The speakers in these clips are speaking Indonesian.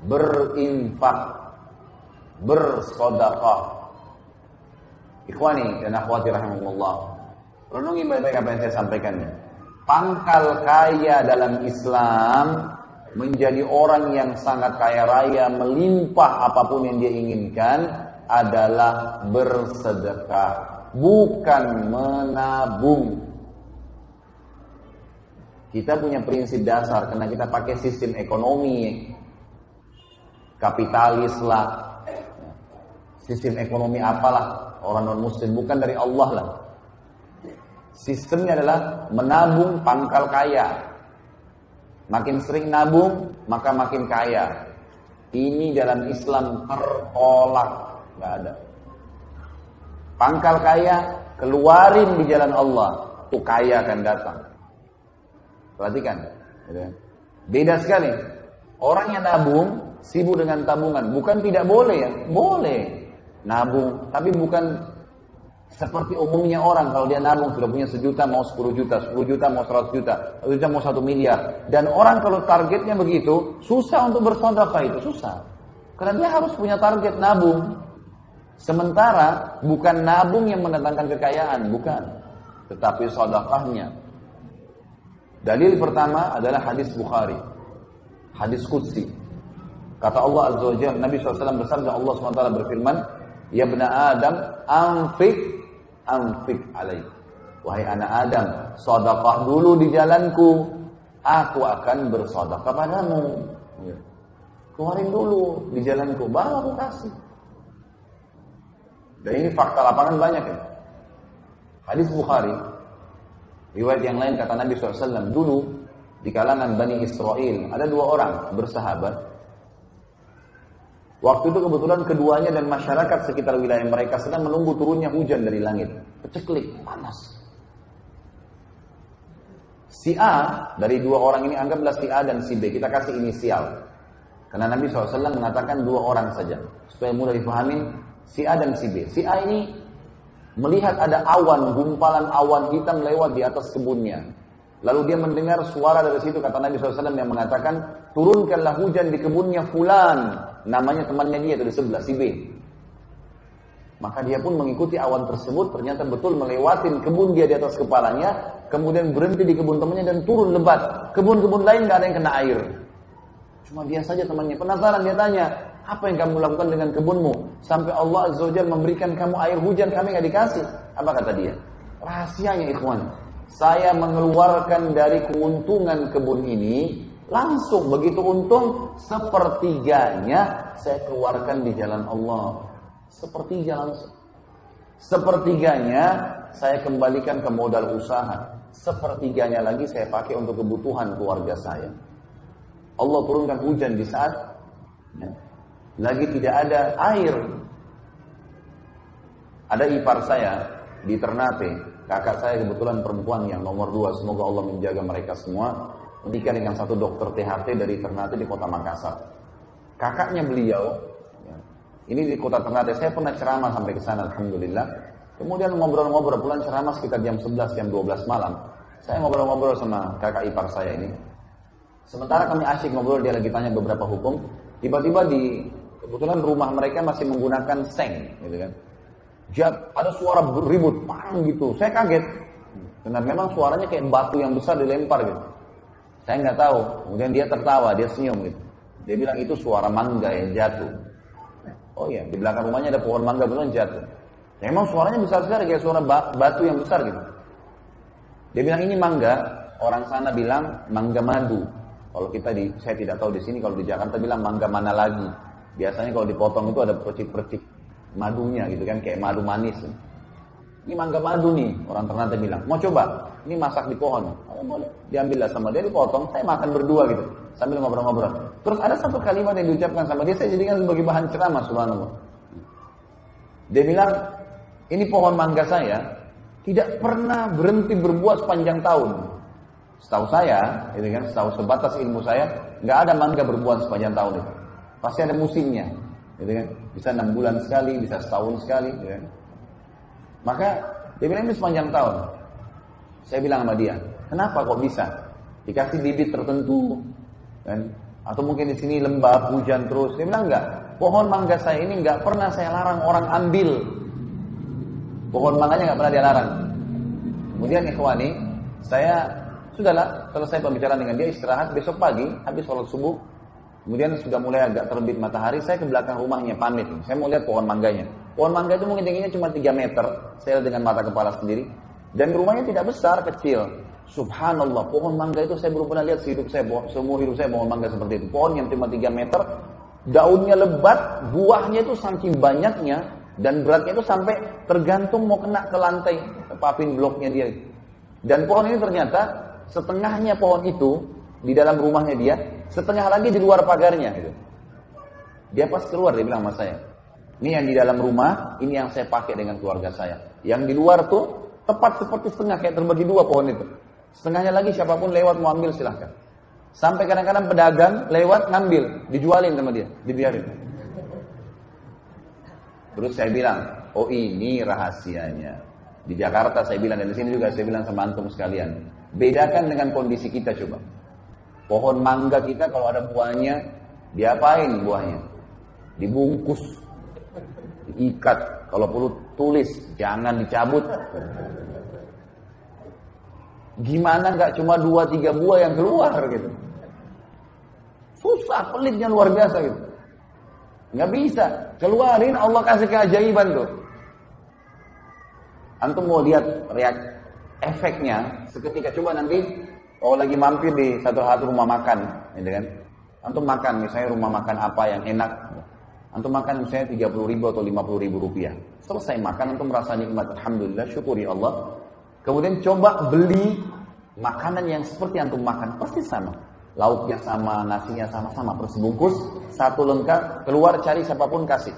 berinfak, bersedekah. Ikhwani dan akhwati rahimakumullah, renungi baik-baik apa yang saya sampaikan. Pangkal kaya dalam Islam, menjadi orang yang sangat kaya raya, melimpah apapun yang dia inginkan, adalah bersedekah, bukan menabung. Kita punya prinsip dasar, karena kita pakai sistem ekonomi kapitalis lah, sistem ekonomi apalah, orang non muslim, bukan dari Allah lah. Sistemnya adalah menabung pangkal kaya. Makin sering nabung, maka makin kaya. Ini dalam Islam tertolak, nggak ada. Pangkal kaya, keluarin di jalan Allah, tuh kaya akan datang. Perhatikan, beda sekali. Orang yang nabung sibuk dengan tabungan, bukan tidak boleh ya, boleh nabung, tapi bukan seperti umumnya orang. Kalau dia nabung sudah punya 1 juta mau 10 juta, 10 juta mau 100 juta, 1 juta mau 1 miliar. Dan orang kalau targetnya begitu, susah untuk bersedekah, itu susah. Karena dia harus punya target nabung. Sementara bukan nabung yang mendatangkan kekayaan, bukan, tetapi sedekahnya. Dalil pertama adalah hadis Bukhari, hadis Qudsi. Kata Allah Azza wa Jalla, Nabi SAW bersabda, Allah SWT berfirman, ya bna Adam, anfik alaih. Wahai anak Adam, sedekah dulu di jalanku, aku akan bersedekah padamu. Keluarin dulu di jalanku, baru aku kasih. Dan ini fakta lapangan banyak ya. Hadis Bukhari, riwayat yang lain kata Nabi SAW, dulu di kalangan Bani Israel ada 2 orang bersahabat. Waktu itu kebetulan keduanya dan masyarakat sekitar wilayah mereka sedang menunggu turunnya hujan dari langit. Peceklik, panas. Si A, dari 2 orang ini, anggaplah si A dan si B, kita kasih inisial. Karena Nabi SAW mengatakan 2 orang saja, supaya mudah dipahamin, si A dan si B. Si A ini melihat ada awan, gumpalan awan hitam lewat di atas kebunnya. Lalu dia mendengar suara dari situ, kata Nabi SAW yang mengatakan, turunkanlah hujan di kebunnya fulan. Namanya temannya dia itu di sebelah, si B. Maka dia pun mengikuti awan tersebut, ternyata betul melewatin kebun dia di atas kepalanya, kemudian berhenti di kebun temannya dan turun lebat. Kebun-kebun lain gak ada yang kena air. Cuma dia saja temannya. Penasaran, dia tanya, apa yang kamu lakukan dengan kebunmu? Sampai Allah Azza wa Jalla memberikan kamu air hujan, kami gak dikasih. Apa kata dia? Rahasianya ikhwan, saya mengeluarkan dari keuntungan kebun ini, langsung begitu untung, sepertiganya saya keluarkan di jalan Allah. Sepertiganya saya kembalikan ke modal usaha. Sepertiganya lagi saya pakai untuk kebutuhan keluarga saya. Allah turunkan hujan di saat lagi tidak ada air. Ada ipar saya di Ternate, kakak saya kebetulan perempuan yang nomor 2, semoga Allah menjaga mereka semua, menikah dengan satu dokter THT dari Ternate di kota Makassar. Kakaknya beliau, ini di kota Ternate, saya pernah ceramah sampai ke sana, alhamdulillah. Kemudian ngobrol-ngobrol, pulang ceramah sekitar jam 11, jam 12 malam. Saya ngobrol-ngobrol sama kakak ipar saya ini. Sementara kami asyik ngobrol, dia lagi tanya beberapa hukum. Tiba-tiba kebetulan rumah mereka masih menggunakan seng, gitu kan. Ada suara ribut, pang gitu. Saya kaget. Karena memang suaranya kayak batu yang besar dilempar gitu. Saya nggak tahu. Kemudian dia tertawa, dia senyum gitu. Dia bilang itu suara mangga yang jatuh. Oh iya, di belakang rumahnya ada pohon mangga beneran jatuh. Ya, memang suaranya besar sekali kayak suara batu yang besar gitu. Dia bilang ini mangga, orang sana bilang mangga madu. Kalau saya tidak tahu di sini, kalau di Jakarta bilang mangga mana lagi. Biasanya kalau dipotong itu ada percik-percik madunya gitu kan, kayak madu manis. Ini mangga madu nih, orang Ternate bilang. Mau coba? Ini masak di pohon. Oh, boleh. Diambillah sama dia, dipotong. Saya makan berdua gitu, sambil ngobrol-ngobrol. Terus ada satu kalimat yang diucapkan sama dia, saya jadikan sebagai bahan ceramah, subhanallah. Dia bilang, ini pohon mangga saya tidak pernah berhenti berbuah sepanjang tahun. Setahu saya, gitu kan, setahu sebatas ilmu saya, nggak ada mangga berbuah sepanjang tahun itu. Pasti ada musimnya, gitu kan. Bisa 6 bulan sekali, bisa setahun sekali, gitu kan. Maka dia bilang ini sepanjang tahun. Saya bilang sama dia, kenapa kok bisa? Dikasih bibit tertentu, kan? Atau mungkin di sini lembab, hujan terus. Dia bilang enggak, pohon mangga saya ini enggak pernah saya larang orang ambil. Pohon mangganya enggak pernah dia larang. Kemudian ikhwani, saya sudahlah selesai pembicaraan dengan dia, istirahat. Besok pagi habis sholat subuh, kemudian sudah mulai agak terbit matahari, saya ke belakang rumahnya pamit. Saya mau lihat pohon mangganya. Pohon mangga itu mungkin tingginya cuma 3 meter. Saya lihat dengan mata kepala sendiri. Dan rumahnya tidak besar, kecil. Subhanallah, pohon mangga itu saya belum pernah lihat seumur hidup saya pohon mangga seperti itu. Pohon yang cuma 3 meter, daunnya lebat, buahnya itu saking banyaknya, dan beratnya itu sampai tergantung mau kena ke lantai, ke papin bloknya dia. Dan pohon ini ternyata setengahnya pohon itu di dalam rumahnya dia, setengah lagi di luar pagarnya. Gitu. Dia pas keluar, dia bilang sama saya, ini yang di dalam rumah, ini yang saya pakai dengan keluarga saya. Yang di luar tuh tepat seperti setengah, kayak terbagi 2 pohon itu. Setengahnya lagi siapapun lewat mau ambil silahkan. Sampai kadang-kadang pedagang lewat ngambil, dijualin sama dia, dibiarin. Terus saya bilang, oh ini rahasianya. Di Jakarta saya bilang, dan di sini juga saya bilang sama antum sekalian, bedakan dengan kondisi kita coba. Pohon mangga kita kalau ada buahnya, diapain buahnya? Dibungkus, diikat, kalau perlu tulis, jangan dicabut. Gimana nggak cuma 2-3 buah yang keluar gitu? Susah, pelitnya luar biasa gitu. Nggak bisa, keluarin, Allah kasih keajaiban tuh. Antum mau lihat efeknya, seketika coba nanti, kalau lagi mampir di satu rumah makan, gitu kan? Antum makan, misalnya rumah makan apa yang enak, antum makan misalnya 30.000 atau 50.000 rupiah. Selesai makan, antum merasa nikmat, alhamdulillah, syukuri Allah. Kemudian coba beli makanan yang seperti antum makan, pasti sama. Lauknya sama, nasinya sama-sama, persebungkus, satu lengkap, keluar cari siapapun kasih.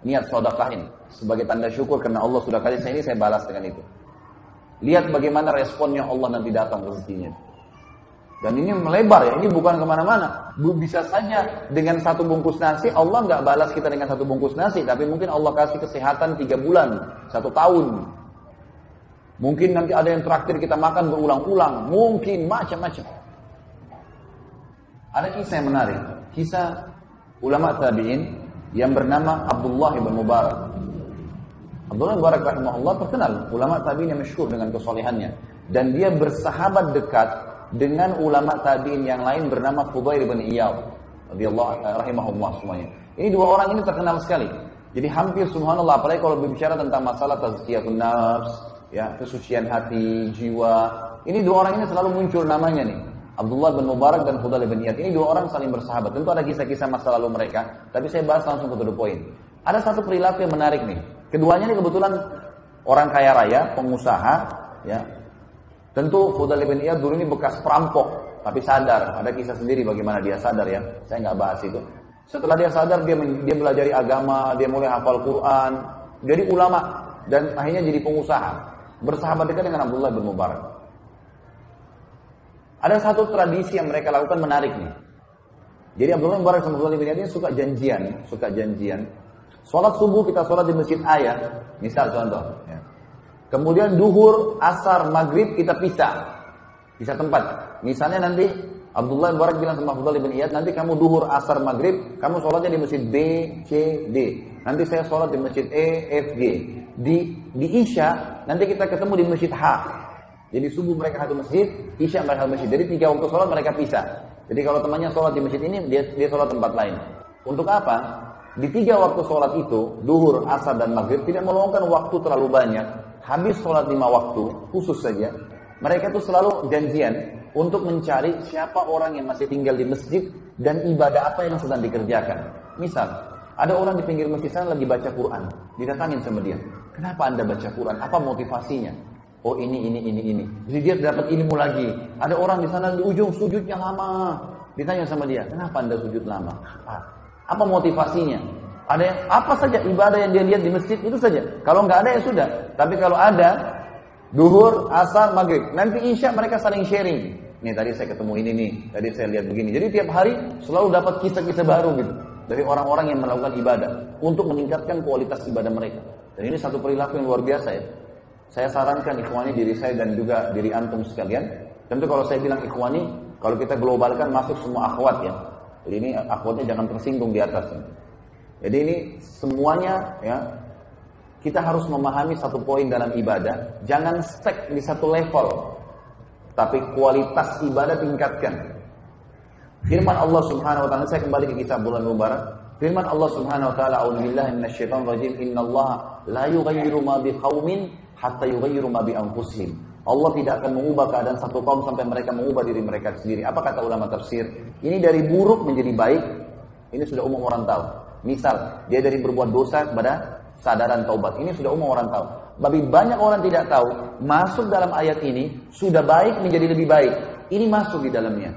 Niat sedekahin sebagai tanda syukur karena Allah sudah kasih saya ini, saya balas dengan itu. Lihat bagaimana responnya Allah nanti datang rezekinya. Dan ini melebar ya, ini bukan kemana-mana. Bisa saja dengan satu bungkus nasi, Allah nggak balas kita dengan satu bungkus nasi, tapi mungkin Allah kasih kesehatan 3 bulan, 1 tahun. Mungkin nanti ada yang traktir kita makan berulang-ulang. Mungkin macam-macam. Ada kisah yang menarik. Kisah ulama tabi'in yang bernama Abdullah ibn Mubarak. Abdullah ibn Mubarak rahimahullah terkenal. Ulama tabi'in yang masyhur dengan kesolehannya. Dan dia bersahabat dekat dengan ulama tabi'in yang lain bernama Fudail ibn Iyad. Rahimahullah semuanya. Ini 2 orang ini terkenal sekali. Jadi hampir subhanallah, apalagi kalau berbicara tentang masalah tazkiyatun nafs, ya, kesucian hati, jiwa. Ini 2 orang ini selalu muncul namanya nih. Abdullah bin Mubarak dan Fudail bin Iyad. Ini 2 orang saling bersahabat. Tentu ada kisah-kisah masa lalu mereka, tapi saya bahas langsung ke the point. Ada satu perilaku yang menarik nih. Keduanya ini kebetulan orang kaya raya, pengusaha, ya. Tentu Fudail bin Iyad dulu ini bekas perampok, tapi sadar. Ada kisah sendiri bagaimana dia sadar ya. Saya nggak bahas itu. Setelah dia sadar, dia belajari agama, dia mulai hafal Quran, jadi ulama, dan akhirnya jadi pengusaha. Bersahabat dekat dengan Abdullah bin Mubarak. Ada satu tradisi yang mereka lakukan menarik nih. Jadi Abdullah bin Mubarak sama Fudail bin Iyad ini suka janjian. Sholat subuh kita sholat di Masjid Ayah, misal contoh. Ya. Kemudian duhur, asar, maghrib kita pisah tempat. Misalnya nanti Abdullah bin Mubarak bilang sama Fudail bin Iyad, nanti kamu duhur, asar, maghrib, kamu sholatnya di Masjid B, C, D. Nanti saya sholat di Masjid E, F, G. Di Isya, nanti kita ketemu di Masjid H. Jadi subuh mereka satu masjid, Isya mereka satu masjid. Jadi 3 waktu sholat mereka pisah. Jadi kalau temannya sholat di masjid ini, dia sholat tempat lain. Untuk apa? Di 3 waktu sholat itu, duhur, asar, dan maghrib, tidak meluangkan waktu terlalu banyak. Habis sholat 5 waktu, khusus saja, mereka tuh selalu janjian untuk mencari siapa orang yang masih tinggal di masjid dan ibadah apa yang sedang dikerjakan. Misal, ada orang di pinggir masjid sana lagi baca Quran, didatangin sama dia. Kenapa Anda baca Quran? Apa motivasinya? Oh ini. Jadi dia dapat ilmu lagi. Ada orang di sana di ujung sujudnya lama. Ditanya sama dia, kenapa Anda sujud lama? Apa motivasinya? Ada yang apa saja ibadah yang dia lihat di masjid itu saja. Kalau nggak ada ya sudah. Tapi kalau ada, duhur, asar, maghrib. Nanti Isya mereka saling sharing. Nih tadi saya ketemu ini nih, tadi saya lihat begini. Jadi tiap hari selalu dapat kisah-kisah baru gitu dari orang-orang yang melakukan ibadah untuk meningkatkan kualitas ibadah mereka. Dan ini satu perilaku yang luar biasa ya. Saya sarankan ikhwani diri saya dan juga diri antum sekalian, Tentu kalau saya bilang ikhwani, kalau kita globalkan masuk semua akhwat ya. Jadi ini akhwatnya jangan tersinggung di atas. Jadi ini semuanya ya, kita harus memahami satu poin dalam ibadah, jangan stuck di satu level, tapi kualitas ibadah tingkatkan. Firman Allah Subhanahu wa taala, saya kembali ke kitab bulan Mubarak. Firman Allah Subhanahu wa taala, "A'udzubillahi minasyaitonir rajim. Innallaha la yughayyiru ma biqaumin hatta yughayyiru ma bi anfusihim." Allah tidak akan mengubah keadaan satu kaum sampai mereka mengubah diri mereka sendiri. Apa kata ulama tafsir? Ini dari buruk menjadi baik. Ini sudah umum orang tahu. Misal, dia dari berbuat dosa kepada sadaran taubat. Ini sudah umum orang tahu. Tapi banyak orang tidak tahu, masuk dalam ayat ini, sudah baik menjadi lebih baik. Ini masuk di dalamnya.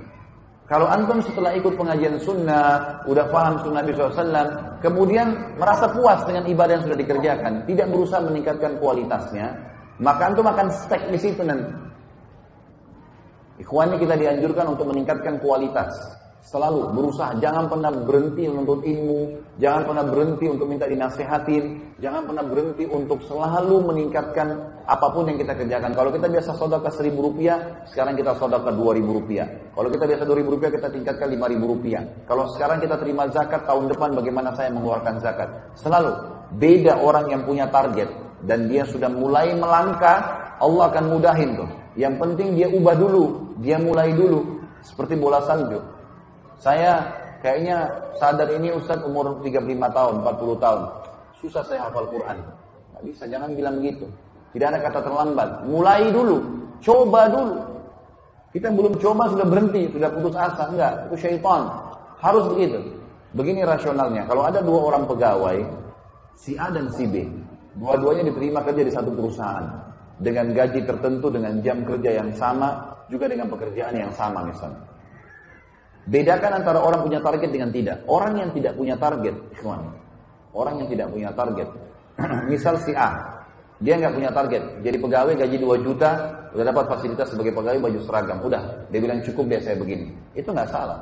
Kalau antum setelah ikut pengajian sunnah, udah paham sunnah Nabi SAW, kemudian merasa puas dengan ibadah yang sudah dikerjakan, tidak berusaha meningkatkan kualitasnya, maka antum akan stuck di situ nanti. Ikhwannya kita dianjurkan untuk meningkatkan kualitas. Selalu berusaha, jangan pernah berhenti menuntut ilmu, jangan pernah berhenti untuk minta dinasehatin, jangan pernah berhenti untuk selalu meningkatkan apapun yang kita kerjakan. Kalau kita biasa sedekah Rp1.000, sekarang kita sedekah Rp2.000. Kalau kita biasa Rp2.000, kita tingkatkan Rp5.000. Kalau sekarang kita terima zakat, tahun depan bagaimana saya mengeluarkan zakat. Selalu beda orang yang punya target dan dia sudah mulai melangkah, Allah akan mudahin tuh. Yang penting dia ubah dulu, dia mulai dulu. Seperti bola salju. Saya kayaknya sadar ini Ustaz umur 35 tahun, 40 tahun. Susah saya hafal Quran. Nggak bisa, jangan bilang begitu. Tidak ada kata terlambat. Mulai dulu, coba dulu. Kita belum coba sudah berhenti, sudah putus asa. Enggak, itu syaitan. Harus begitu. Begini rasionalnya, kalau ada dua orang pegawai, si A dan si B, dua-duanya diterima kerja di satu perusahaan. Dengan gaji tertentu, dengan jam kerja yang sama, juga dengan pekerjaan yang sama misalnya. Bedakan antara orang punya target dengan tidak. Orang yang tidak punya target, ikhwan. Orang yang tidak punya target. Misal si A, dia nggak punya target. Jadi pegawai gaji 2 juta, udah dapat fasilitas sebagai pegawai baju seragam. Udah, dia bilang cukup deh saya begini. Itu nggak salah.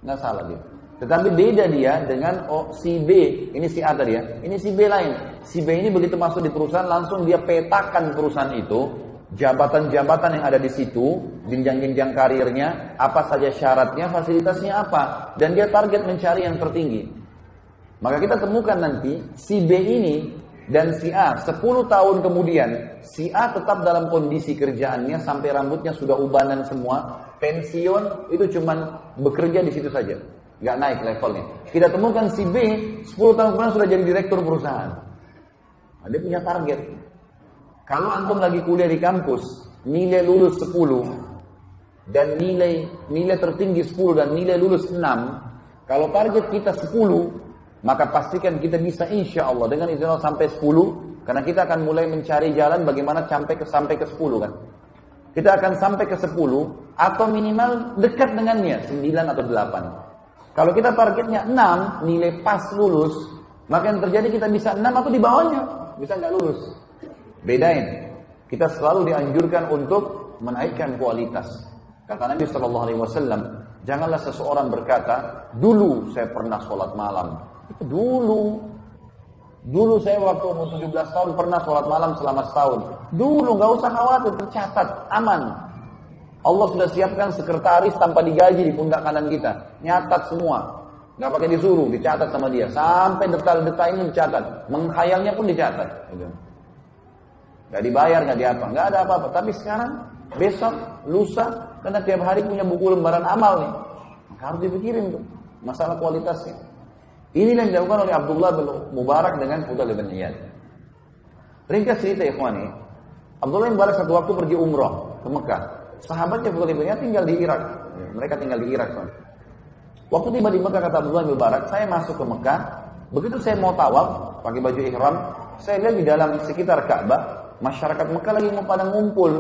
Nggak salah dia. Tetapi beda dia dengan si B. Ini si A tadi ya. Ini si B lain. Si B ini begitu masuk di perusahaan, langsung dia petakan perusahaan itu. Jabatan-jabatan yang ada di situ, jenjang-jenjang karirnya, apa saja syaratnya, fasilitasnya apa, dan dia target mencari yang tertinggi. Maka kita temukan nanti si B ini dan si A 10 tahun kemudian, si A tetap dalam kondisi kerjaannya sampai rambutnya sudah ubanan semua, pensiun itu cuman bekerja di situ saja, nggak naik levelnya. Kita temukan si B 10 tahun kemudian sudah jadi direktur perusahaan. Nah, dia punya target. Kalau antum lagi kuliah di kampus, nilai lulus 10 dan nilai tertinggi 10 dan nilai lulus 6, kalau target kita 10, maka pastikan kita bisa insya Allah dengan izin Allah sampai 10, karena kita akan mulai mencari jalan bagaimana sampai ke 10 kan. Kita akan sampai ke 10 atau minimal dekat dengannya 9 atau 8. Kalau kita targetnya 6, nilai pas lulus, maka yang terjadi kita bisa 6 atau di bawahnya, bisa nggak lulus. Bedain. Kita selalu dianjurkan untuk menaikkan kualitas. Kata Nabi SAW, janganlah seseorang berkata, dulu saya pernah sholat malam. Itu dulu. Dulu saya waktu umur 17 tahun pernah sholat malam selama setahun. Dulu, gak usah khawatir, tercatat, aman. Allah sudah siapkan sekretaris tanpa digaji di pundak kanan kita. Nyatat semua. Gak pakai disuruh, dicatat sama dia. Sampai detail-detailnya dicatat. Menghayalnya pun dicatat. Gak dibayar, gak diapa, gak ada apa-apa. Tapi sekarang, besok, lusa, karena tiap hari punya buku lembaran amal nih, maka harus dipikirin tuh masalah kualitasnya. Inilah yang dilakukan oleh Abdullah bin Mubarak dengan Fudail bin Iyad. Ringkas cerita ikhwani, Abdullah bin Mubarak satu waktu pergi umrah ke Mekah. Sahabatnya Fudail bin Iyad tinggal di Irak. Mereka tinggal di Irak. Waktu tiba di Mekah, kata Abdullah bin Mubarak, saya masuk ke Mekah. Begitu saya mau tawaf, pakai baju ihram, saya lihat di dalam sekitar Ka'bah, masyarakat Mekah lagi pada ngumpul.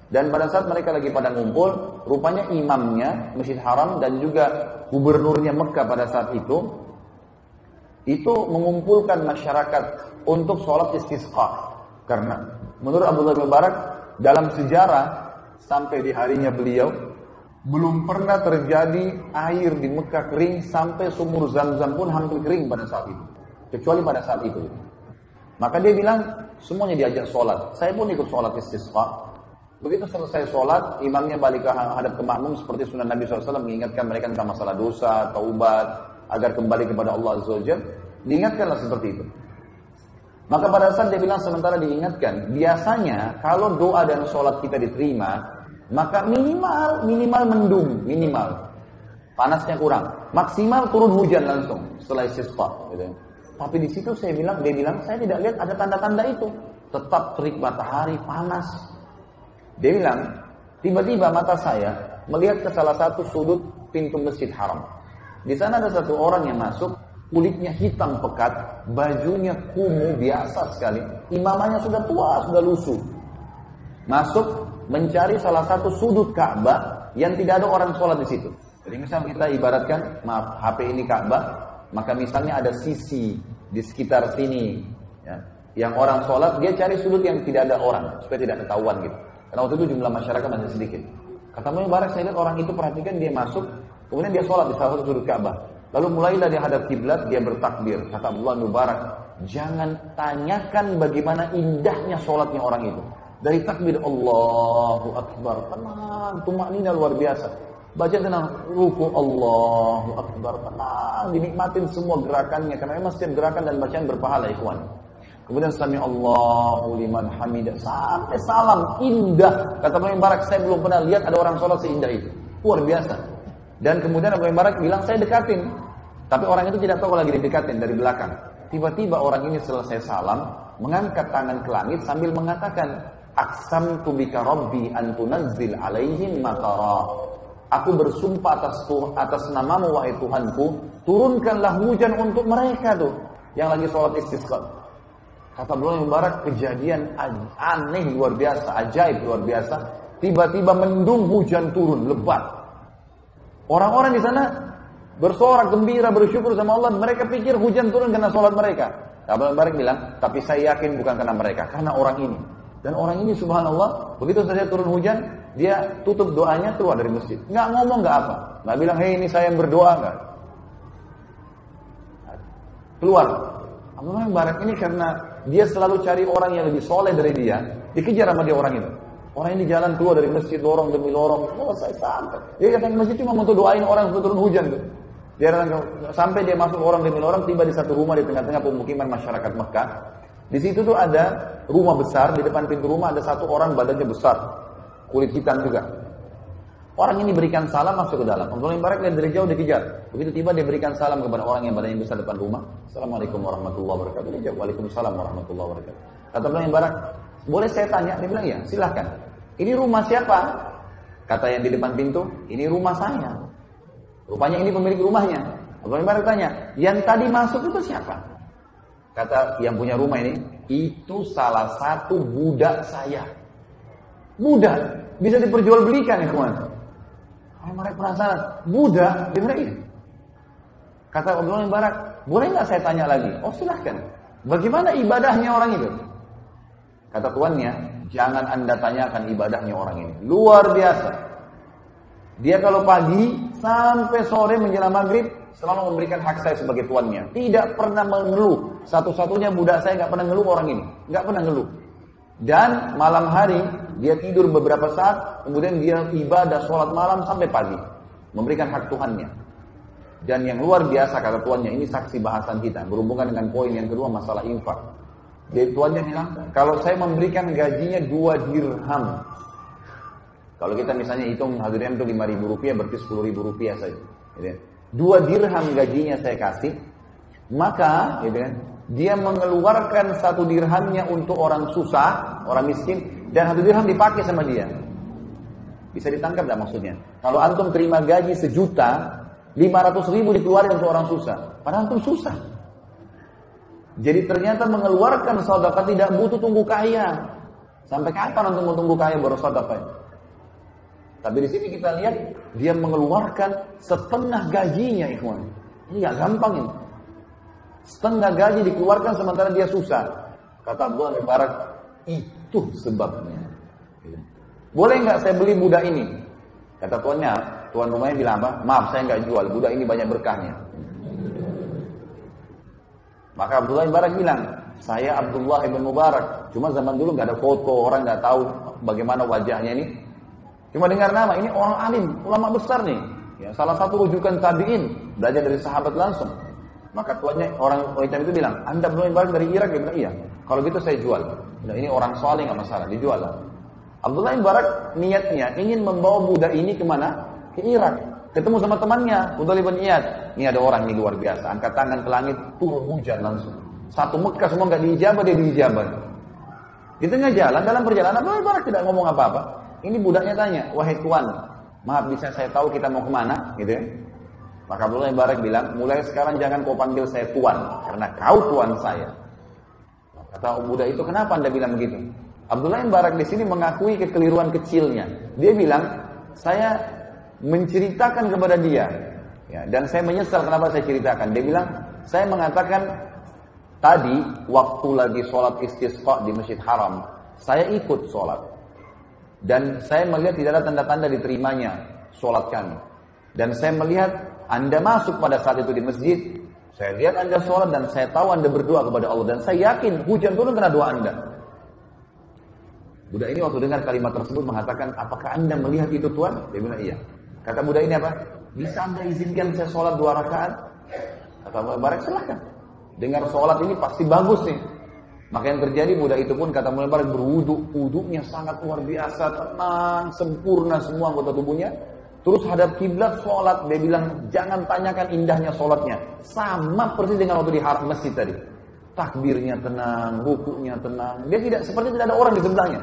Dan pada saat mereka lagi pada ngumpul, rupanya imamnya Masjid Haram dan juga gubernurnya Mekah pada saat itu mengumpulkan masyarakat untuk sholat istisqa. Karena menurut Abdullah bin Mubarak, dalam sejarah sampai di harinya beliau, belum pernah terjadi air di Mekah kering sampai sumur Zam-Zam pun hampir kering pada saat itu. Kecuali pada saat itu. Maka dia bilang, semuanya diajak sholat. Saya pun ikut sholat istisqa. Begitu selesai sholat, imamnya balik ke hadap ke makmum seperti sunnah Nabi SAW mengingatkan mereka tentang masalah dosa, taubat, agar kembali kepada Allah Azza wa Jalla. Diingatkanlah seperti itu. Maka pada saat dia bilang sementara diingatkan, biasanya kalau doa dan sholat kita diterima, maka minimal mendung, minimal panasnya kurang, maksimal turun hujan langsung setelah istisqa. Gitu. Tapi di situ dia bilang saya tidak lihat ada tanda-tanda itu, tetap terik matahari, panas. Dia bilang, tiba-tiba mata saya melihat ke salah satu sudut pintu Masjid Haram. Di sana ada satu orang yang masuk, kulitnya hitam pekat, bajunya kumuh biasa sekali, imamannya sudah tua, sudah lusuh. Masuk mencari salah satu sudut Ka'bah yang tidak ada orang sholat di situ. Jadi misal kita ibaratkan, maaf, HP ini Ka'bah, maka misalnya ada sisi di sekitar sini, ya, yang orang sholat, dia cari sudut yang tidak ada orang, supaya tidak ketahuan gitu. Karena waktu itu jumlah masyarakat masih sedikit. Kata Mubarak, saya lihat orang itu perhatikan dia masuk, kemudian dia sholat di salah satu sudut Ka'bah. Lalu mulailah dia hadap kiblat, dia bertakbir. Kata Abdullah Mubarak, jangan tanyakan bagaimana indahnya sholatnya orang itu. Dari takbir Allahu Akbar, tenang, tumaknina luar biasa. Baca tenang, ruku Allahu Akbar, tenang, dinikmatin semua gerakannya. Karena memang setiap gerakan dan bacaan berpahala, ikhwan. Kemudian sami Allahu liman hamidah, sampai salam indah. Kata Abdullah Mubarak, saya belum pernah lihat ada orang sholat seindah itu, luar biasa. Dan kemudian Abdullah Mubarak bilang, saya dekatin, tapi orang itu tidak tahu lagi didekatin dari belakang. Tiba-tiba orang ini selesai salam, mengangkat tangan ke langit sambil mengatakan, aqsamtu bika rabbi an tunazzil alaihim matara. Aku bersumpah atas namamu wahai Tuhanku, turunkanlah hujan untuk mereka tuh yang lagi sholat istisqa. Kata Abdullah Mubarak, kejadian aneh luar biasa, ajaib luar biasa. Tiba-tiba mendung, hujan turun, lebat. Orang-orang di sana bersorak gembira, bersyukur sama Allah. Mereka pikir hujan turun karena sholat mereka. Abdullah Mubarak bilang, tapi saya yakin bukan karena mereka, karena orang ini. Dan orang ini subhanallah, begitu saja turun hujan, dia tutup doanya, keluar dari masjid. Nggak ngomong, nggak apa. Nggak bilang, hei ini saya yang berdoa, nggak. Keluar. Abdullah Mubarak ini karena dia selalu cari orang yang lebih soleh dari dia, dikejar sama dia orang itu. Orang ini jalan keluar dari masjid, lorong demi lorong, saya santai. Dia datang ke masjid cuma untuk doain orang untuk turun hujan tuh. Dia sampai dia masuk orang demi lorong, tiba di satu rumah di tengah-tengah pemukiman masyarakat Mekah. Di situ tuh ada rumah besar, di depan pintu rumah ada satu orang badannya besar, kulit hitam juga. Orang ini berikan salam masuk ke dalam. Abdullah Mubarak lihat dari jauh dikejar. Begitu tiba dia berikan salam kepada orang yang badannya besar depan rumah. Assalamualaikum warahmatullahi wabarakatuh. Dia jawab, waalaikumsalam warahmatullahi wabarakatuh. Kata Abdullah Mubarak, boleh saya tanya? Dia bilang, ya silahkan. Ini rumah siapa? Kata yang di depan pintu, ini rumah saya. Rupanya ini pemilik rumahnya. Abdullah Mubarak tanya, yang tadi masuk itu siapa? Kata yang punya rumah ini, itu salah satu budak saya. Budak bisa diperjualbelikan ya kawan. Kalau mereka penasaran, budak, dia bilang iya. Kata Abdullah Mubarak, boleh nggak saya tanya lagi? Oh silahkan. Bagaimana ibadahnya orang itu? Kata tuannya, jangan anda tanyakan ibadahnya orang ini. Luar biasa. Dia kalau pagi sampai sore menjelang maghrib selalu memberikan hak saya sebagai tuannya. Tidak pernah mengeluh. Satu-satunya budak saya nggak pernah ngeluh orang ini. Nggak pernah ngeluh. Dan malam hari dia tidur beberapa saat, kemudian dia ibadah sholat malam sampai pagi, memberikan hak Tuhannya. Dan yang luar biasa kata tuannya, ini saksi bahasan kita berhubungan dengan poin yang kedua masalah infak. Jadi tuannya bilang, kalau saya memberikan gajinya 2 dirham, kalau kita misalnya hitung dirham itu 5.000 rupiah, berarti 10.000 rupiah saja. 2 dirham gajinya saya kasih, maka gitu kan, dia mengeluarkan 1 dirhamnya untuk orang susah, orang miskin, dan 1 dirham dipakai sama dia. Bisa ditangkap gak maksudnya? Kalau antum terima gaji 1 juta, 500.000 dikeluarkan untuk orang susah. Padahal antum susah. Jadi ternyata mengeluarkan sedekah tidak butuh tunggu kaya. Sampai kapan antum mau tunggu kaya baru sedekah? Tapi di sini kita lihat dia mengeluarkan setengah gajinya, ikhwan. Ini gak gampang ini. Setengah gaji dikeluarkan sementara dia susah. Kata Abdullah Mubarak, itu sebabnya. Boleh nggak saya beli budak ini? Kata tuannya, tuan rumahnya bilang apa? Maaf, saya nggak jual. Budak ini banyak berkahnya. Maka Abdullah Mubarak bilang, saya Abdullah ibn Mubarak. Cuma zaman dulu nggak ada foto, orang nggak tahu bagaimana wajahnya ini. Cuma dengar nama, ini orang alim, ulama besar nih. Ya, salah satu rujukan tabi'in, belajar dari sahabat langsung. Maka tuannya orang hitam itu bilang, Anda Abdullah ibn Mubarak dari Irak? Dia bilang, iya. Kalau gitu saya jual. Nah, ini orang soleh nggak masalah, dijual lah. Abdullah ibn Mubarak niatnya ingin membawa budak ini kemana? Ke Irak. Ketemu sama temannya, Fudail bin Iyad. Ini ada orang ini luar biasa, angkat tangan ke langit, turun hujan langsung. Satu Mekah semua nggak diijabah, dia diijabah. Di tengah jalan, dalam perjalanan, Abdullah ibn Mubarak tidak ngomong apa-apa. Ini budaknya tanya, wahai tuan, maaf bisa saya tahu kita mau kemana? Gitu ya. Maka Abdullah ibn Mubarak bilang, mulai sekarang jangan kau panggil saya tuan, karena kau tuan saya. Kata budak itu, kenapa Anda bilang begitu? Abdullah ibn Mubarak di sini mengakui kekeliruan kecilnya. Dia bilang, saya menceritakan kepada dia, ya, dan saya menyesal kenapa saya ceritakan. Dia bilang, saya mengatakan tadi waktu lagi sholat istisqa di Masjid Haram, saya ikut sholat dan saya melihat tidak ada tanda-tanda diterimanya sholat kami. Dan saya melihat Anda masuk pada saat itu di masjid. Saya lihat Anda sholat dan saya tahu Anda berdoa kepada Allah dan saya yakin hujan turun karena doa Anda. Budak ini waktu dengar kalimat tersebut mengatakan, apakah Anda melihat itu Tuan? Dia bilang iya. Kata budak ini apa? Bisa Anda izinkan saya sholat 2 rakaat? Kata Abdullah Barak, silahkan. Dengar sholat ini pasti bagus nih. Maka yang terjadi budak itu pun kata Abdullah Barak berwudu. Wudunya sangat luar biasa, tenang, sempurna semua anggota tubuhnya. Terus hadap kiblat sholat. Dia bilang jangan tanyakan indahnya sholatnya. Sama persis dengan waktu di haram masjid tadi. Takbirnya tenang, rukunya tenang. Dia tidak seperti tidak ada orang di sebelahnya.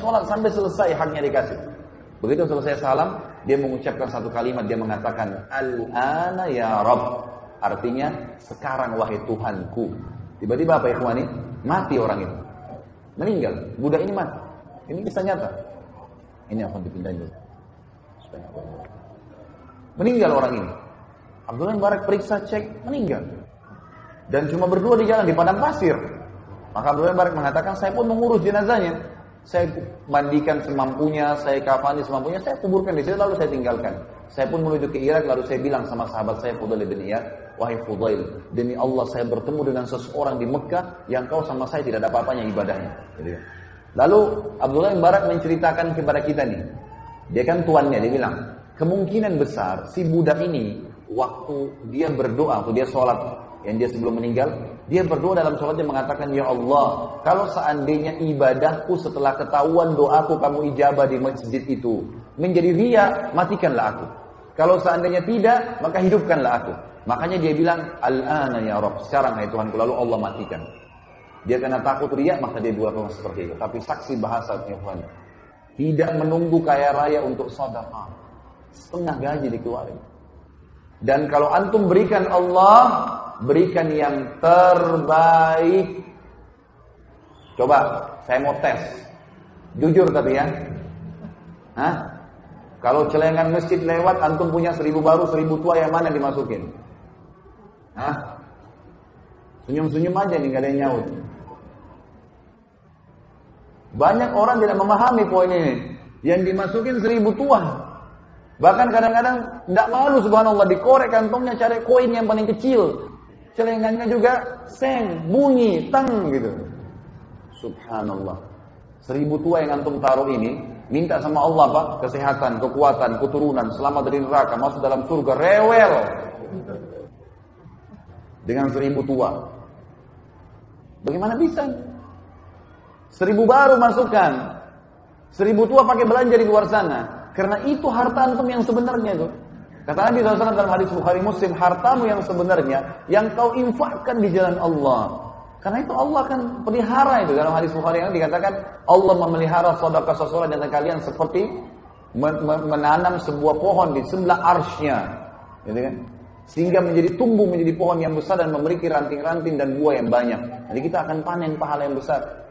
Sholat sampai selesai haknya dikasih. Begitu selesai salam, dia mengucapkan satu kalimat, dia mengatakan Al-ana ya Rabb. Artinya sekarang wahai Tuhanku. Tiba-tiba apa ikhwani? Mati orang itu. Meninggal. Budak ini mati. Ini kisah nyata. Ini akan dipindahin dulu. Meninggal orang ini. Abdullah bin Mubarak periksa, cek, meninggal. Dan cuma berdua di jalan di padang pasir. Maka Abdullah bin Mubarak mengatakan, saya pun mengurus jenazahnya. Saya mandikan semampunya, saya kafani semampunya, saya kuburkan di situ lalu saya tinggalkan. Saya pun menuju ke Irak lalu saya bilang sama sahabat saya Fudail bin Iyad, wahai Fudail, demi Allah saya bertemu dengan seseorang di Mekah yang kau sama saya tidak ada apa-apanya ibadahnya. Lalu Abdullah bin Mubarak menceritakan kepada kita nih, dia kan tuannya, dia bilang kemungkinan besar si budak ini waktu dia berdoa, waktu dia sholat yang dia sebelum meninggal, dia berdoa dalam sholatnya mengatakan, ya Allah, kalau seandainya ibadahku setelah ketahuan doaku kamu ijabah di masjid itu menjadi riya, matikanlah aku. Kalau seandainya tidak, maka hidupkanlah aku. Makanya dia bilang, Al-ana ya Rabb, sekarang hai Tuhanku, lalu Allah matikan. Dia karena takut riya, maka dia buat seperti itu. Tapi saksi bahasa Tuhan, tidak menunggu kaya raya untuk sedekah. Setengah gaji dikeluarin. Dan kalau antum berikan Allah, berikan yang terbaik. Coba, saya mau tes. Jujur tapi ya. Hah? Kalau celengan masjid lewat, antum punya 1000 baru, 1000 tua, yang mana dimasukin? Hah? Senyum-senyum aja nih, gak ada yang nyaut. Banyak orang tidak memahami poin ini. Yang dimasukin 1000 tua. Bahkan kadang-kadang tidak malu subhanallah, dikorek kantongnya cari koin yang paling kecil. Celengannya juga seng, bunyi, tang gitu. Subhanallah. 1000 tua yang antum taruh ini, minta sama Allah Pak, kesehatan, kekuatan, keturunan, selamat dari neraka, masuk dalam surga, rewel. Dengan 1000 tua. Bagaimana bisa? 1000 baru masukkan. 1000 tua pakai belanja di luar sana. Karena itu harta antum yang sebenarnya itu. Kata Nabi SAW dalam hadis Bukhari Muslim, hartamu yang sebenarnya yang kau infakkan di jalan Allah. Karena itu Allah akan pelihara itu. Dalam hadis Bukhari yang dikatakan Allah memelihara sedekah seseorang di antara kalian seperti menanam sebuah pohon di sebelah arsy-Nya, gitu kan? Sehingga menjadi tumbuh menjadi pohon yang besar dan memiliki ranting-ranting dan buah yang banyak. Jadi kita akan panen pahala yang besar.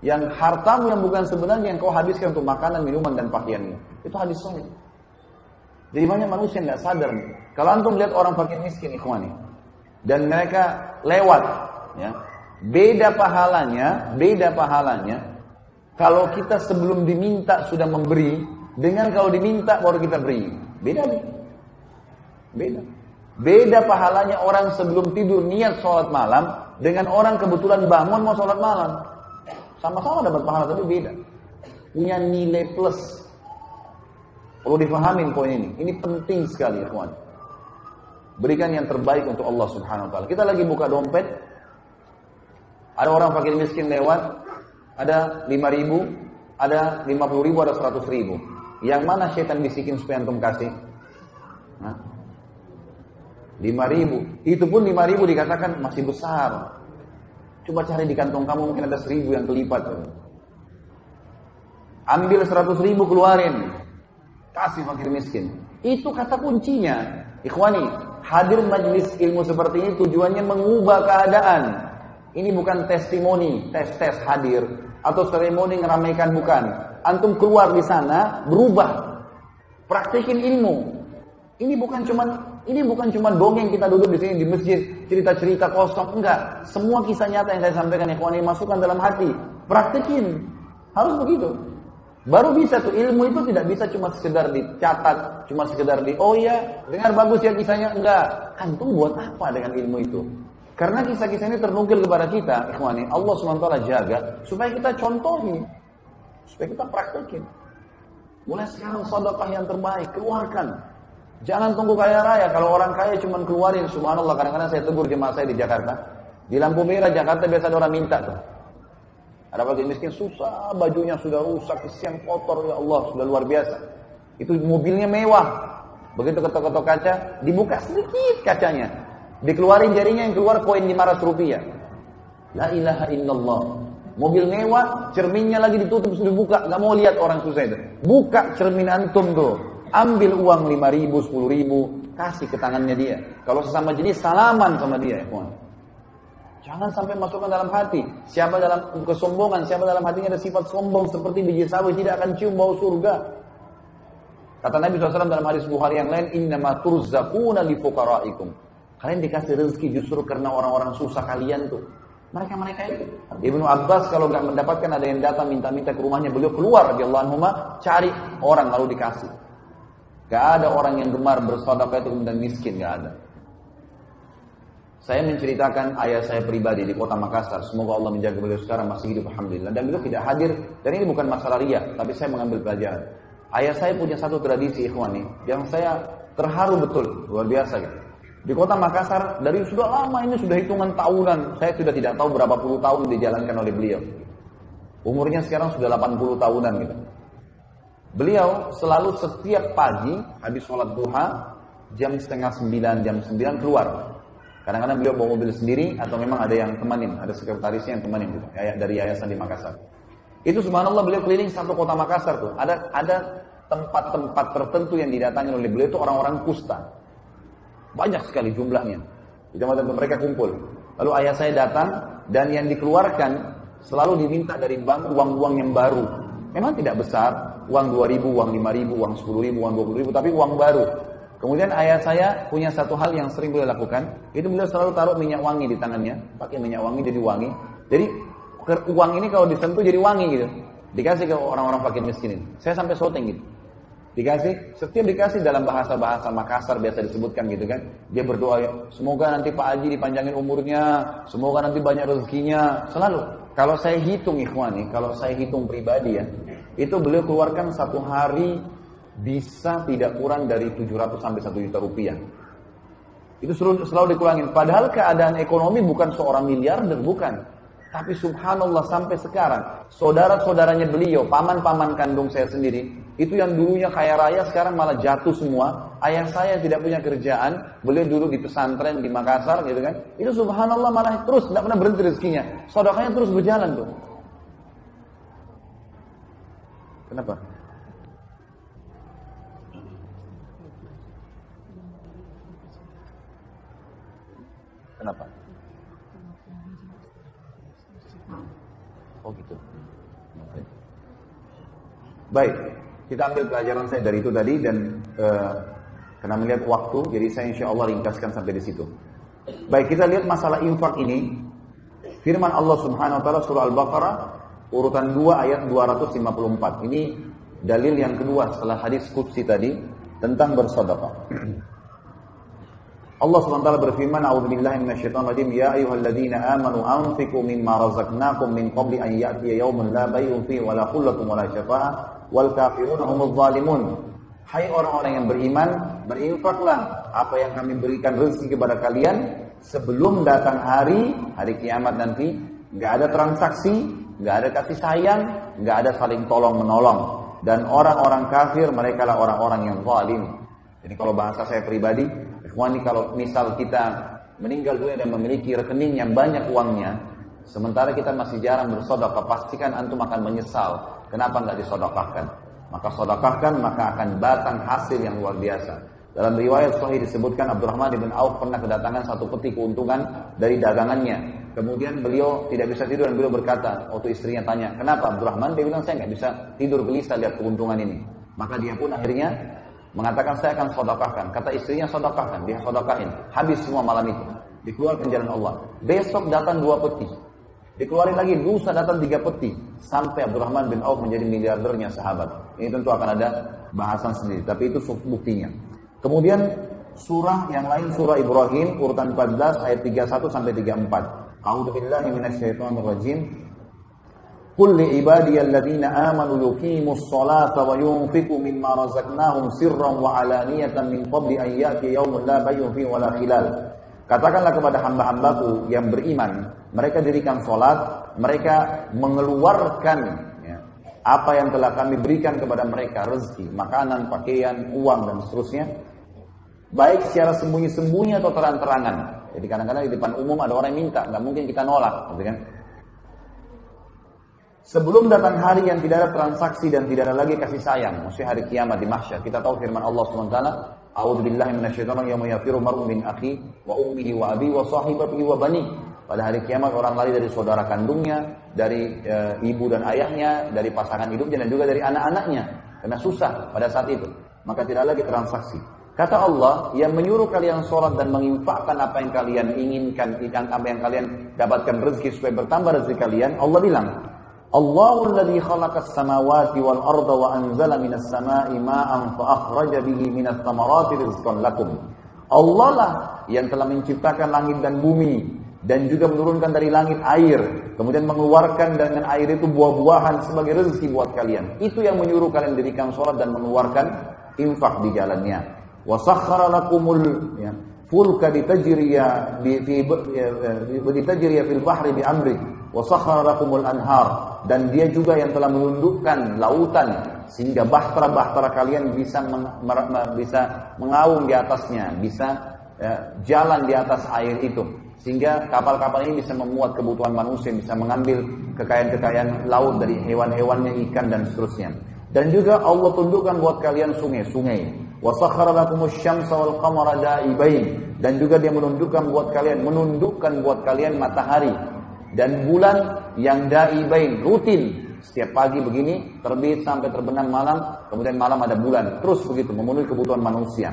Yang hartamu yang bukan sebenarnya yang kau habiskan untuk makanan, minuman dan pakaianmu. Itu hadis sahih. Jadi banyak manusia yang tidak sadar. Kalau antum lihat orang fakir miskin ikhwani, dan mereka lewat, ya, beda pahalanya. Kalau kita sebelum diminta sudah memberi, dengan kalau diminta baru kita beri, beda. Beda pahalanya orang sebelum tidur niat sholat malam, dengan orang kebetulan bangun mau sholat malam. Sama-sama dapat pahala tapi beda. Punya nilai plus. Perlu difahamin poin ini. Ini penting sekali, ikhwan. Berikan yang terbaik untuk Allah Subhanahu wa taala. Kita lagi buka dompet. Ada orang fakir miskin lewat, ada 5.000, ada 50.000, ada 100.000. Yang mana syaitan bisikin supaya antum kasih? 5.000. Itu pun 5.000 dikatakan masih besar. Coba cari di kantong kamu mungkin ada 1.000 yang kelipat. Ambil 100.000 keluarin. Kasih fakir miskin. Itu kata kuncinya. Ikhwani, hadir majlis ilmu seperti ini tujuannya mengubah keadaan. Ini bukan testimoni, tes hadir. Atau seremoni ngeramaikan, bukan. Antum keluar di sana, berubah. Praktekin ilmu. Ini bukan cuma dongeng kita duduk di sini di masjid, cerita-cerita kosong, enggak. Semua kisah nyata yang saya sampaikan ikhwan ini masukkan dalam hati. Praktekin. Harus begitu. Baru bisa tuh, ilmu itu tidak bisa cuma sekedar dicatat, cuma sekedar oh iya, dengar bagus ya kisahnya, enggak. Antum buat apa dengan ilmu itu? Karena kisah-kisah ini ternukil kepada kita, ikhwani, Allah SWT jaga supaya kita contohi, supaya kita praktekin. Mulai sekarang sedekah yang terbaik, keluarkan. Jangan tunggu kaya raya. Kalau orang kaya cuma keluarin, subhanallah, kadang-kadang saya tegur jemaah saya di Jakarta. Di lampu merah Jakarta biasa ada orang minta tuh. Ada fakir miskin susah, bajunya sudah rusak, kesian kotor, ya Allah, sudah luar biasa. Itu mobilnya mewah. Begitu ketok-ketok kaca, dibuka sedikit kacanya. Dikeluarin jarinya yang keluar koin 500 rupiah. La ilaha illallah. Mobil mewah, cerminnya lagi ditutup, sudah buka, gak mau lihat orang susah itu. Buka cermin antum tuh. Ambil uang 5.000, 10.000, kasih ke tangannya dia. Kalau sesama jenis, salaman sama dia, ya kawan. Jangan sampai masukkan dalam hati. Siapa dalam kesombongan, siapa dalam hatinya ada sifat sombong seperti biji sawi, tidak akan cium bau surga. Kata Nabi SAW dalam hadis Bukhari yang lain, innama turzaquna li fuqara'ikum. Kalian dikasih rezeki justru karena orang-orang susah kalian tuh. Mereka itu. Ibnu Abbas kalau nggak mendapatkan ada yang datang minta-minta ke rumahnya, beliau keluar radhiyallahu anhu cari orang lalu dikasih. Gak ada orang yang gemar bersedekah itu kemudian miskin, gak ada. Saya menceritakan ayah saya pribadi di kota Makassar. Semoga Allah menjaga beliau sekarang masih hidup, alhamdulillah. Dan beliau tidak hadir. Dan ini bukan masalah riya, tapi saya mengambil pelajaran. Ayah saya punya satu tradisi, ikhwani, yang saya terharu betul, luar biasa gitu. Di kota Makassar dari sudah lama, ini sudah hitungan tahunan. Saya sudah tidak tahu berapa puluh tahun dijalankan oleh beliau. Umurnya sekarang sudah 80 tahunan gitu. Beliau selalu setiap pagi habis sholat duha jam 8:30, jam 9 keluar. Kadang-kadang beliau bawa mobil sendiri atau memang ada yang temanin, ada sekretarisnya yang temanin gitu, dari yayasan di Makassar. Itu subhanallah beliau keliling satu kota Makassar tuh. Ada tempat-tempat tertentu yang didatangi oleh beliau itu orang-orang kusta. Banyak sekali jumlahnya. Di tempat-tempat mereka kumpul. Lalu ayah saya datang dan yang dikeluarkan selalu diminta dari bank uang-uang yang baru. Memang tidak besar, uang 2.000, uang 5.000, uang 10.000, uang 20.000, tapi uang baru. Kemudian ayah saya punya satu hal yang sering beliau lakukan, itu beliau selalu taruh minyak wangi di tangannya, pakai minyak wangi jadi wangi. Jadi uang ini kalau disentuh jadi wangi gitu. Dikasih ke orang-orang fakir miskin ini. Saya sampai syuting gitu. Setiap dikasih dalam bahasa-bahasa Makassar biasa disebutkan gitu kan. Dia berdoa, semoga nanti Pak Haji dipanjangin umurnya, semoga nanti banyak rezekinya, selalu. Kalau saya hitung ikhwani, kalau saya hitung pribadi ya, itu beliau keluarkan satu hari bisa tidak kurang dari 700 sampai 1 juta rupiah. Itu selalu dikurangin. Padahal keadaan ekonomi bukan seorang miliarder, bukan. Tapi subhanallah sampai sekarang, saudara-saudaranya beliau, paman-paman kandung saya sendiri, itu yang dulunya kaya raya sekarang malah jatuh semua. Ayah saya tidak punya kerjaan, beliau dulu di pesantren di Makassar gitu kan. Itu subhanallah malah terus, tidak pernah berhenti rezekinya. Sedekahnya terus berjalan tuh. Kenapa? Kenapa? Oh gitu. Baik, kita ambil pelajaran saya dari itu tadi dan karena melihat waktu, jadi saya insya Allah ringkaskan sampai di situ. Baik, kita lihat masalah infak ini. Firman Allah Subhanahu Wa Taala surah Al-Baqarah urutan 2 ayat 254. Ini dalil yang kedua setelah hadis qudsi tadi tentang bersedekah. Allah SWT berfirman, A'udzubillahi minasyaitonir rajim, ya ayyuhalladzina amanu anfiqu mimma razaqnakum min qabli an ya'tiya yawmun la bay'un fihi wa la khullatun wa la syafa'ah wal kafiruna humudz zalimun. Hai orang-orang yang beriman, berinfaklah apa yang kami berikan rezeki kepada kalian sebelum datang hari kiamat nanti. Enggak ada transaksi, enggak ada kasih sayang, enggak ada saling tolong menolong. Dan orang-orang kafir mereka lah orang-orang yang zalim. Jadi kalau bahasa saya pribadi, ikhwani, kalau misal kita meninggal dunia dan memiliki rekening yang banyak uangnya, sementara kita masih jarang bersedekah, pastikan antum akan menyesal. Kenapa enggak disodokahkan? Maka sodokahkan, maka akan datang hasil yang luar biasa. Dalam riwayat sahih disebutkan Abdurrahman bin Auf pernah kedatangan satu peti keuntungan dari dagangannya. Kemudian beliau tidak bisa tidur dan beliau berkata, waktu istrinya tanya, kenapa Abdurrahman? Dia bilang, saya nggak bisa tidur gelisah lihat keuntungan ini. Maka dia pun akhirnya mengatakan, saya akan sodokahkan. Kata istrinya, sodokahkan. Dia sodokahin. Habis semua malam itu. Dikeluarkan jalan Allah. Besok datang 2 peti. Dikeluarin lagi, lusa datang 3 peti. Sampai Abdurrahman bin Auf menjadi miliardernya sahabat. Ini tentu akan ada bahasan sendiri. Tapi itu buktinya. Kemudian surah yang lain, surah Ibrahim urutan 14 ayat 31 sampai 34. A'udzubillahi minasyaitonir rajim. Qul li ibadiyalladzina amanu yuqimus salata wa yunfiqu mimma razaqnahum sirran wa alaniyatan min qabli an ya'tiya yawmun la bay'un fihi wa la khilal. Katakanlah kepada hamba-hambaku yang beriman, mereka dirikan salat, mereka mengeluarkan apa yang telah kami berikan kepada mereka, rezeki, makanan, pakaian, uang dan seterusnya, baik secara sembunyi-sembunyi atau terang-terangan. Jadi kadang-kadang di depan umum ada orang yang minta, nggak mungkin kita nolak, gitu kan? Sebelum datang hari yang tidak ada transaksi dan tidak ada lagi kasih sayang, maksudnya hari kiamat di mahsyar. Kita tahu firman Allah SWT, A'udzubillahi minasyaitonir rajim, yawma yafiru mar'un min akhi wa ummihi wa abi wa sahibatihi wa bani. Pada hari kiamat orang lari dari saudara kandungnya, dari ibu dan ayahnya, dari pasangan hidupnya dan juga dari anak-anaknya, karena susah pada saat itu. Maka tidak lagi transaksi. Kata Allah, yang menyuruh kalian sholat dan menginfakkan apa yang kalian inginkan, apa yang kalian dapatkan rezeki supaya bertambah rezeki kalian, Allah bilang, Allahul ladzi khalaqas samawati wal arda wa anzala minas samai ma'an fa akhraja bihi minas thamarati rizqan lakum. Allah lah yang telah menciptakan langit dan bumi dan juga menurunkan dari langit air, kemudian mengeluarkan dengan air itu buah-buahan sebagai rezeki buat kalian. Itu yang menyuruh kalian dirikan sholat dan mengeluarkan infak di jalannya. Wa sakhkhara lakumul fulka litajriya fil bahri bi amri wa sakhkhara lakumul anhar, dan dia juga yang telah menundukkan lautan sehingga bahtera-bahtera kalian bisa mengaum di atasnya, bisa jalan di atas air itu, sehingga kapal-kapal ini bisa memuat kebutuhan manusia, bisa mengambil kekayaan-kekayaan laut dari hewan-hewannya, ikan dan seterusnya. Dan juga Allah tundukkan buat kalian sungai-sungai. Wa sakhkhara lakumus syamsa wal qamara da'ibain, dan juga dia menundukkan buat kalian matahari dan bulan yang da'ibain, rutin. Setiap pagi begini terbit sampai terbenam malam, kemudian malam ada bulan, terus begitu memenuhi kebutuhan manusia.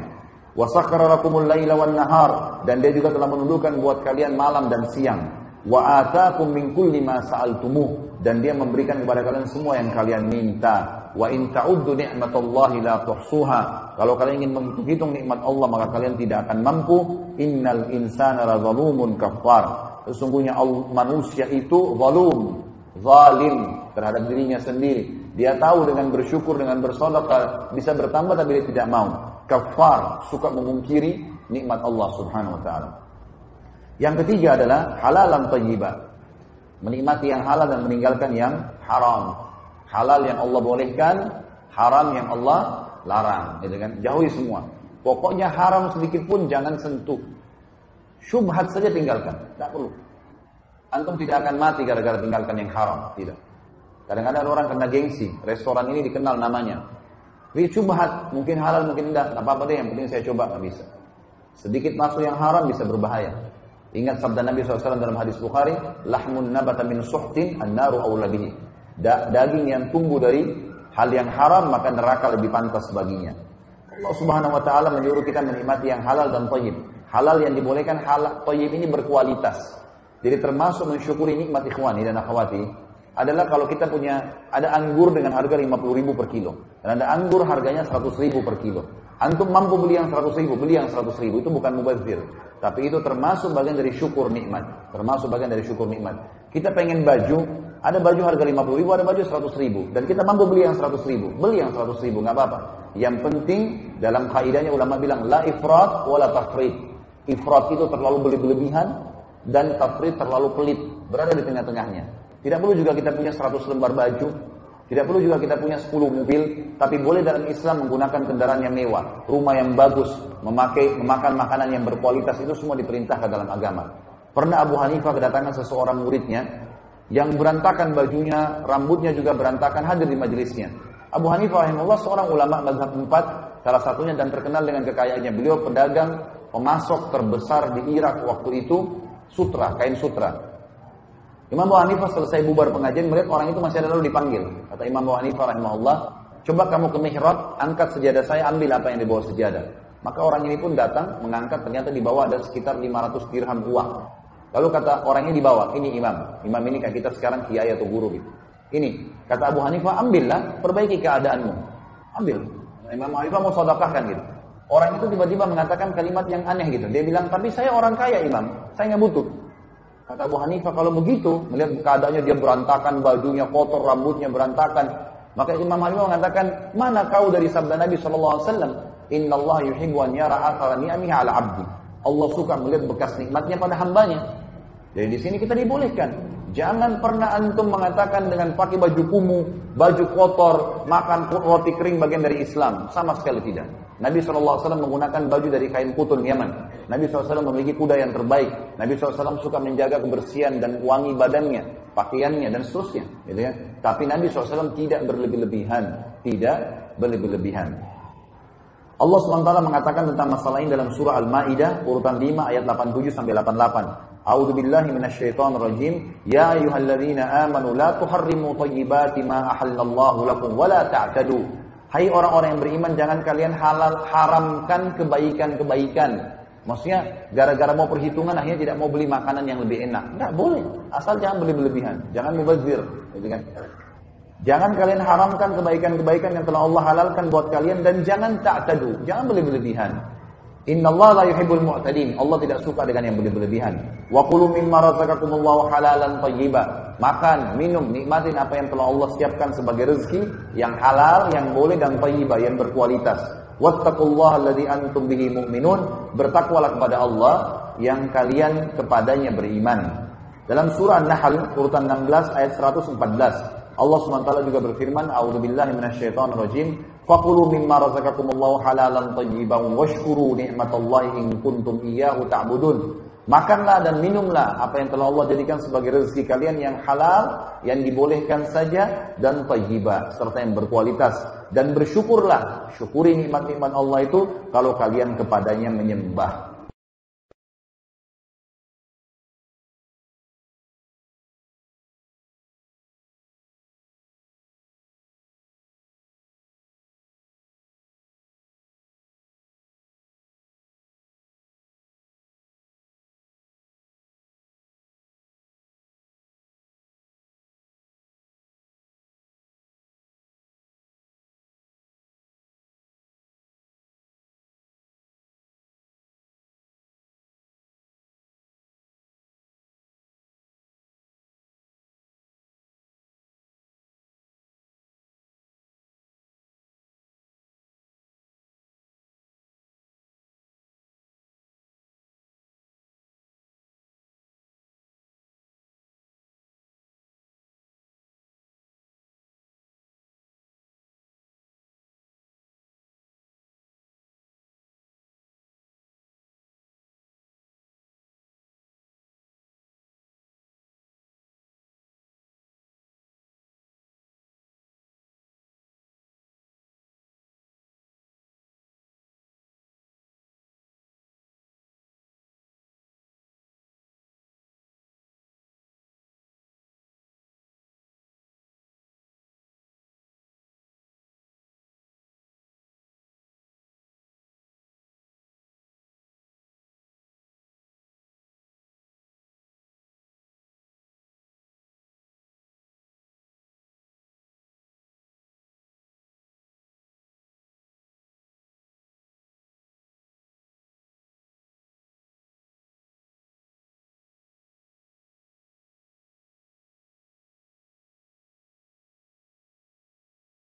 Wa sakhkhara lakumul laila wan nahar, dan dia juga telah menundukkan buat kalian malam dan siang. Wa ataakum min kulli ma sa'altumuh, dan dia memberikan kepada kalian semua yang kalian minta. Wa in ta'uddu ni'matallahi la tuhsuha, kalau kalian ingin menghitung nikmat Allah maka kalian tidak akan mampu. Innal insana lazalumun kafar, sesungguhnya manusia itu zalim terhadap dirinya sendiri. Dia tahu dengan bersyukur, dengan bersedekah bisa bertambah, tapi dia tidak mau. Kafar, suka memungkiri nikmat Allah Subhanahu wa taala. Yang ketiga adalah halalan thayyibah, menikmati yang halal dan meninggalkan yang haram. Halal yang Allah bolehkan, haram yang Allah larang, gitu kan? Jauhi semua. Pokoknya haram sedikit pun jangan sentuh. Syubhat saja tinggalkan, tidak perlu. Antum tidak akan mati gara-gara tinggalkan yang haram, tidak. Kadang-kadang orang kena gengsi, restoran ini dikenal namanya. Ini syubhat, mungkin halal, mungkin tidak apa-apa deh, yang penting saya coba, nggak bisa. Sedikit masuk yang haram bisa berbahaya. Ingat sabda Nabi SAW dalam hadis Bukhari, lahmun nabata min suhtin an-naru awla bihi. Daging yang tumbuh dari hal yang haram, maka neraka lebih pantas baginya. Allah Subhanahu wa taala menyuruh kita menikmati yang halal dan thayyib. Halal yang dibolehkan, halal thayyib ini berkualitas. Jadi termasuk mensyukuri nikmat ikhwani dan akhwati. adalah kalau kita ada anggur dengan harga 50.000 per kilo. Dan ada anggur harganya 100.000 per kilo. Antum mampu beli yang 100.000, beli yang 100.000. Itu bukan mubazir. Tapi itu termasuk bagian dari syukur nikmat. Termasuk bagian dari syukur nikmat. Kita pengen baju, ada baju harga 50.000, ada baju 100.000. Dan kita mampu beli yang 100.000. Beli yang 100.000, nggak apa-apa. Yang penting, dalam kaidahnya ulama bilang, la ifrat wa la tafrit. Ifrat itu terlalu berlebihan, dan tafrit terlalu pelit. Berada di tengah-tengahnya. Tidak perlu juga kita punya 100 lembar baju. Tidak perlu juga kita punya 10 mobil. Tapi boleh dalam Islam menggunakan kendaraan yang mewah. Rumah yang bagus. Memakan makanan yang berkualitas. Itu semua diperintahkan dalam agama. Pernah Abu Hanifah kedatangan seseorang muridnya. Yang berantakan bajunya. Rambutnya juga berantakan. Hadir di majelisnya. Abu Hanifah rahimahullah seorang ulama mazhab 4. Salah satunya dan terkenal dengan kekayaannya. Beliau pedagang pemasok terbesar di Irak waktu itu. Sutra, kain sutra. Imam Abu Hanifah selesai bubar pengajian, melihat orang itu masih ada lalu dipanggil. Kata Imam Abu Hanifah rahimahullah, coba kamu ke mihrab, angkat sejadah saya, ambil apa yang dibawa sejadah. Maka orang ini pun datang, mengangkat, ternyata di bawah ada sekitar 500 dirham uang. Lalu kata orangnya di bawah, ini imam. Imam ini kayak kita sekarang kiai atau guru gitu. Ini, kata Abu Hanifah, ambillah, perbaiki keadaanmu. Ambil. Imam Abu Hanifah mau sedekahkan gitu. Orang itu tiba-tiba mengatakan kalimat yang aneh gitu. Dia bilang, tapi saya orang kaya imam, saya nggak butuh. Kata Abu Hanifah, kalau begitu, melihat keadaannya dia berantakan, bajunya kotor, rambutnya berantakan. Maka Imam Hanifah mengatakan, mana kau dari sabda Nabi SAW? Inna Allah yuhibbu an yara athara ni'amihi ala abdi. Allah suka melihat bekas nikmatnya pada hambanya. Jadi di sini kita dibolehkan. Jangan pernah antum mengatakan dengan pakai baju kumuh, baju kotor, makan roti kering bagian dari Islam. Sama sekali tidak. Nabi SAW menggunakan baju dari kain kutun Yaman. Nabi SAW memiliki kuda yang terbaik. Nabi SAW suka menjaga kebersihan dan wangi badannya, pakaiannya dan seterusnya. Gitu ya. Tapi Nabi SAW tidak berlebih-lebihan. Tidak berlebih-lebihan. Allah SWT mengatakan tentang masalah ini dalam surah Al-Ma'idah urutan 5 ayat 87 sampai 88. A'udzu billahi minasyaitonir rajim. Ya ayyuhalladzina amanu la tuharrimu thayyibati ma ahallallahu lakum wa la ta'tadu. Hai orang-orang yang beriman, jangan kalian haramkan kebaikan-kebaikan. Maksudnya gara-gara mau perhitungan akhirnya tidak mau beli makanan yang lebih enak. Enggak boleh, asal jangan beli berlebihan, jangan mubazir, gitu kan? Jangan kalian haramkan kebaikan-kebaikan yang telah Allah halalkan buat kalian dan jangan ta'tadu, jangan beli berlebihan. Innallaha la yuhibbul mu'tadin. Allah tidak suka dengan yang berlebihan. Wa kulu mimma razaqakumullahu halalan thayyiba. Makan, minum, nikmatin apa yang telah Allah siapkan sebagai rezeki yang halal, yang boleh dan thayyiba, yang berkualitas. Wattaqullaha alladzi antum bihi mu'minun. Bertakwalah kepada Allah yang kalian kepadanya beriman. Dalam surah An-Nahl urutan 16 ayat 114, Allah SWT juga berfirman, A'udzubillahi minasyaitonirrajim. Faqulu mimma razaqakumullahu halalan thayyiban washkuru ni'matallahi in kuntum iyyahu ta'budun. Makanlah dan minumlah apa yang telah Allah jadikan sebagai rezeki kalian yang halal, yang dibolehkan saja dan thayyibah serta yang berkualitas, dan bersyukurlah, syukuri nikmat-nikmat Allah itu kalau kalian kepadanya menyembah.